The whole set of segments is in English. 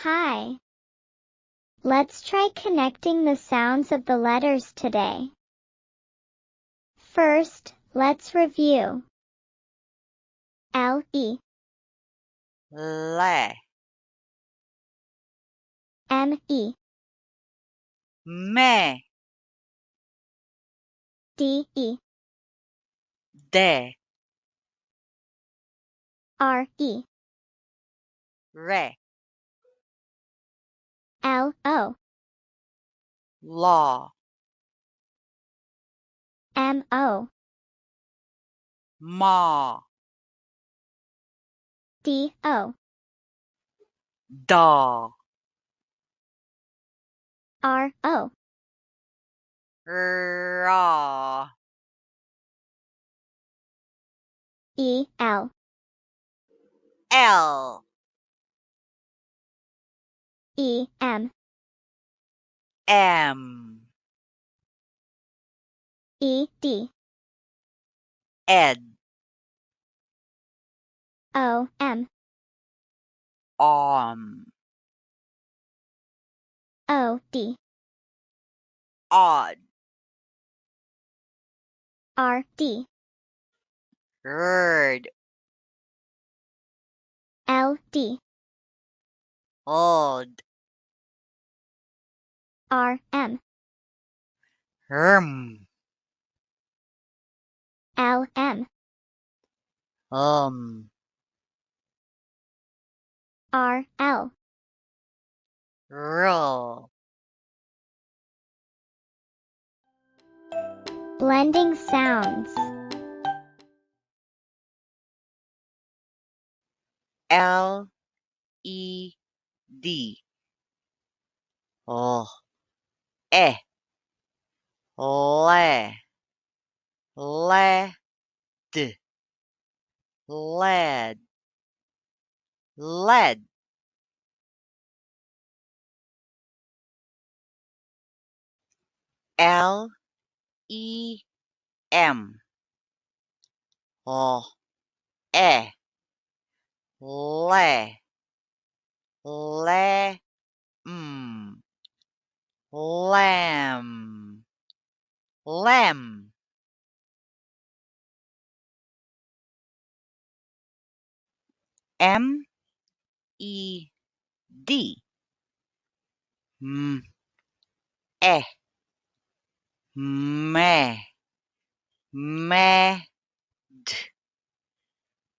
Hi. Let's try connecting the sounds of the letters today. First, let's review. L-E, le, M-E, me, D-E, de, R-E, re, L-O, law, M-O, ma, D-O, da, R-O, ra, E-L, l, E-M, m, E-D, ed, O-M, O-D, odd, R-D, rd, L-D, old, R-M, rm, L-M, R-L, ro, Blending sounds. l, e, d, oh, le, led, led, led, l, e, m, oh, le, mm, lamb, lamb, m, e, d, m, me, med,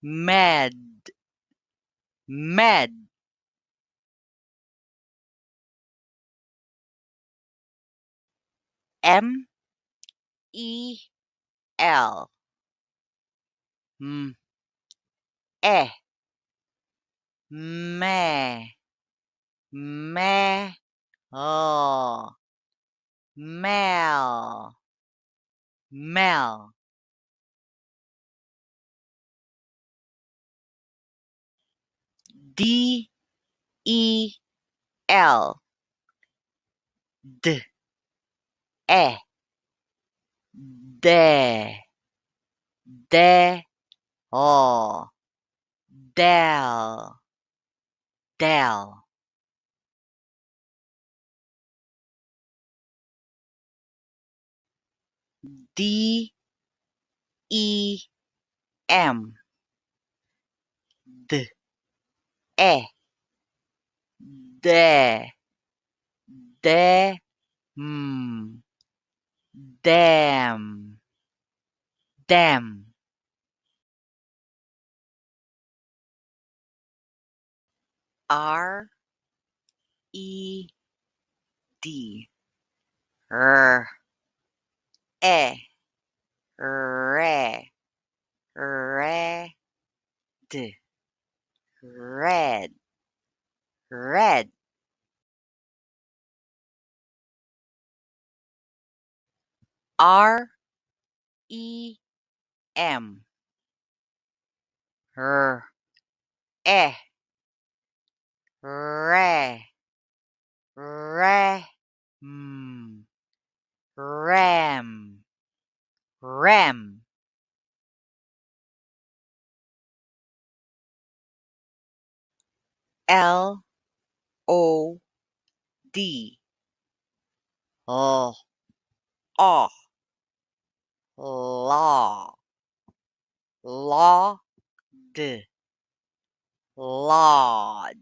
med, med, m, e, l, me, me, oh, mel, mel, d, e, l, d, de, oh, del, del, d, e, m, d, de, de, damn, damn, r, e, d, r, re, red, red, red, r, e, m, r, re, re, ram, ram, l, O D L O law law d lod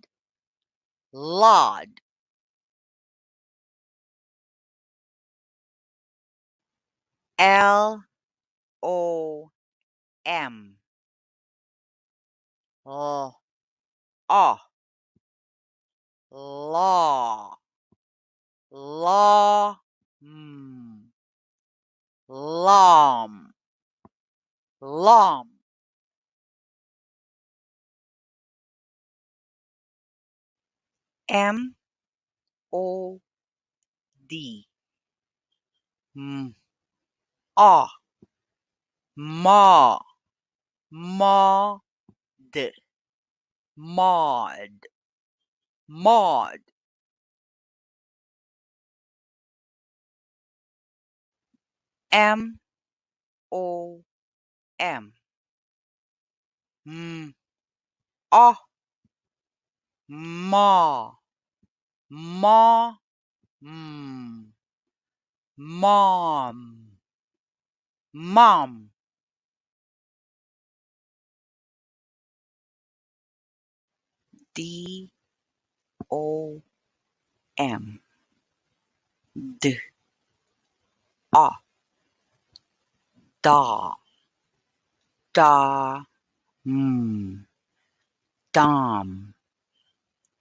lod L O M L O law law lom lom M O D O ma mod mod mod M O M O ma ma mom mom D O M D O da da dom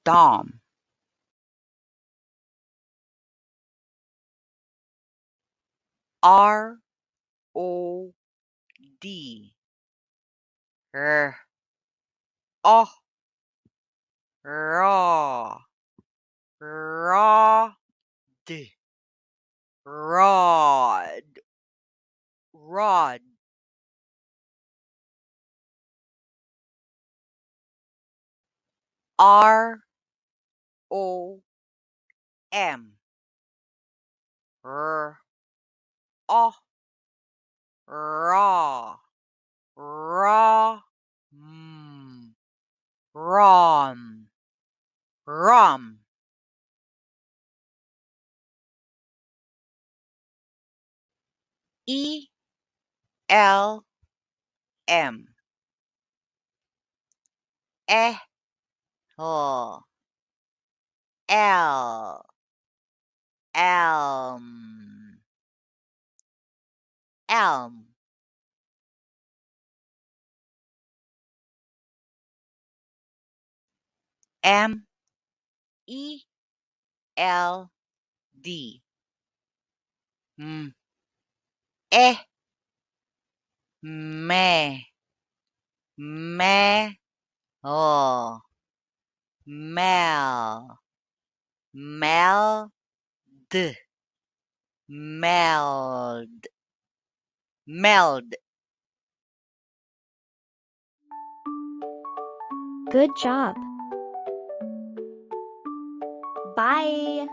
dom R O D R O raw rod rod rod R O M R O raw raw rom rom E L M E L L elm elm M E L D eh me me oh mel meld meld meld Good job. Bye.